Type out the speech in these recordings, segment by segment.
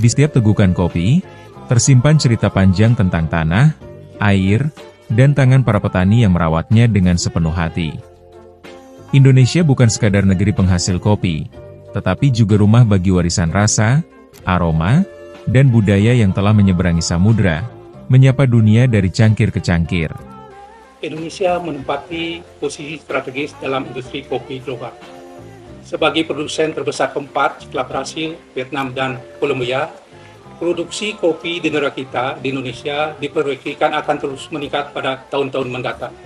Di setiap tegukan kopi, tersimpan cerita panjang tentang tanah, air, dan tangan para petani yang merawatnya dengan sepenuh hati. Indonesia bukan sekadar negeri penghasil kopi, tetapi juga rumah bagi warisan rasa, aroma, dan budaya yang telah menyeberangi samudra, menyapa dunia dari cangkir ke cangkir. Indonesia menempati posisi strategis dalam industri kopi global. Sebagai produsen terbesar keempat setelah Brasil, Vietnam, dan Kolombia, produksi kopi di negara kita, di Indonesia, diproyeksikan akan terus meningkat pada tahun-tahun mendatang.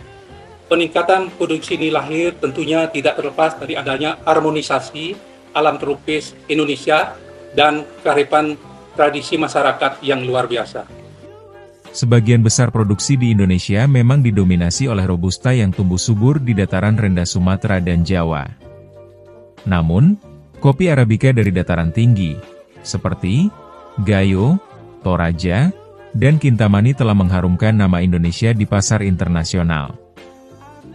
Peningkatan produksi ini lahir tentunya tidak terlepas dari adanya harmonisasi alam tropis Indonesia dan kearifan tradisi masyarakat yang luar biasa. Sebagian besar produksi di Indonesia memang didominasi oleh Robusta yang tumbuh subur di dataran rendah Sumatera dan Jawa. Namun, kopi Arabica dari dataran tinggi, seperti Gayo, Toraja, dan Kintamani telah mengharumkan nama Indonesia di pasar internasional.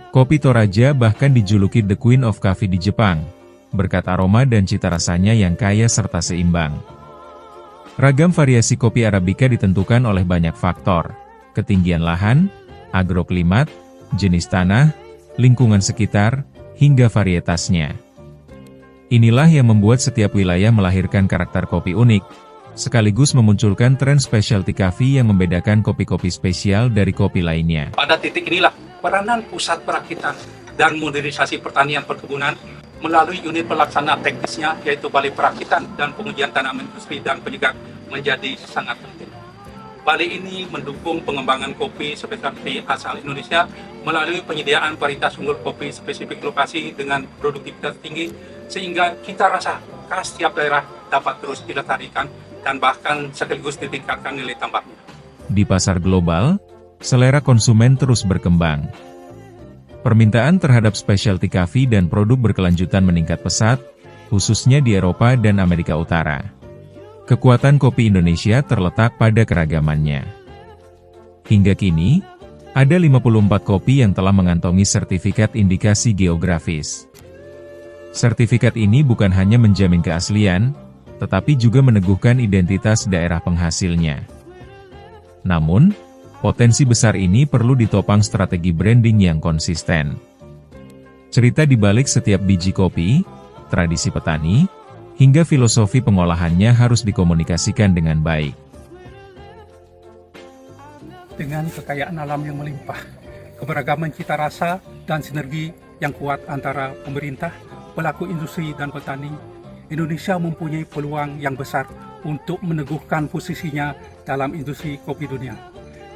Kopi Toraja bahkan dijuluki The Queen of Coffee di Jepang, berkat aroma dan cita rasanya yang kaya serta seimbang. Ragam variasi kopi Arabica ditentukan oleh banyak faktor, ketinggian lahan, agroklimat, jenis tanah, lingkungan sekitar, hingga varietasnya. Inilah yang membuat setiap wilayah melahirkan karakter kopi unik, sekaligus memunculkan tren specialty coffee yang membedakan kopi-kopi spesial dari kopi lainnya. Pada titik inilah peranan pusat perakitan dan modernisasi pertanian perkebunan melalui unit pelaksana teknisnya yaitu Balai Perakitan dan Pengujian Tanaman Industri dan Penyegar menjadi sangat penting. Balai ini mendukung pengembangan kopi spesialty asal Indonesia melalui penyediaan varietas unggul kopi spesifik lokasi dengan produktivitas tinggi sehingga cita rasa khas tiap daerah dapat terus dilestarikan dan bahkan sekaligus ditingkatkan nilai tambahnya. Di pasar global, selera konsumen terus berkembang. Permintaan terhadap specialty coffee dan produk berkelanjutan meningkat pesat, khususnya di Eropa dan Amerika Utara. Kekuatan kopi Indonesia terletak pada keragamannya. Hingga kini, ada 54 kopi yang telah mengantongi sertifikat indikasi geografis. Sertifikat ini bukan hanya menjamin keaslian, tetapi juga meneguhkan identitas daerah penghasilnya. Namun, potensi besar ini perlu ditopang strategi branding yang konsisten. Cerita di balik setiap biji kopi, tradisi petani, hingga filosofi pengolahannya harus dikomunikasikan dengan baik. Dengan kekayaan alam yang melimpah, keberagaman cita rasa, dan sinergi yang kuat antara pemerintah, pelaku industri, dan petani, Indonesia mempunyai peluang yang besar untuk meneguhkan posisinya dalam industri kopi dunia.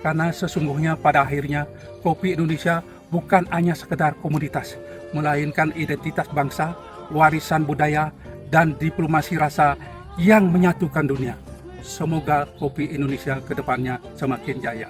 Karena sesungguhnya pada akhirnya, kopi Indonesia bukan hanya sekedar komoditas, melainkan identitas bangsa, warisan budaya, dan diplomasi rasa yang menyatukan dunia. Semoga kopi Indonesia ke depannya semakin jaya.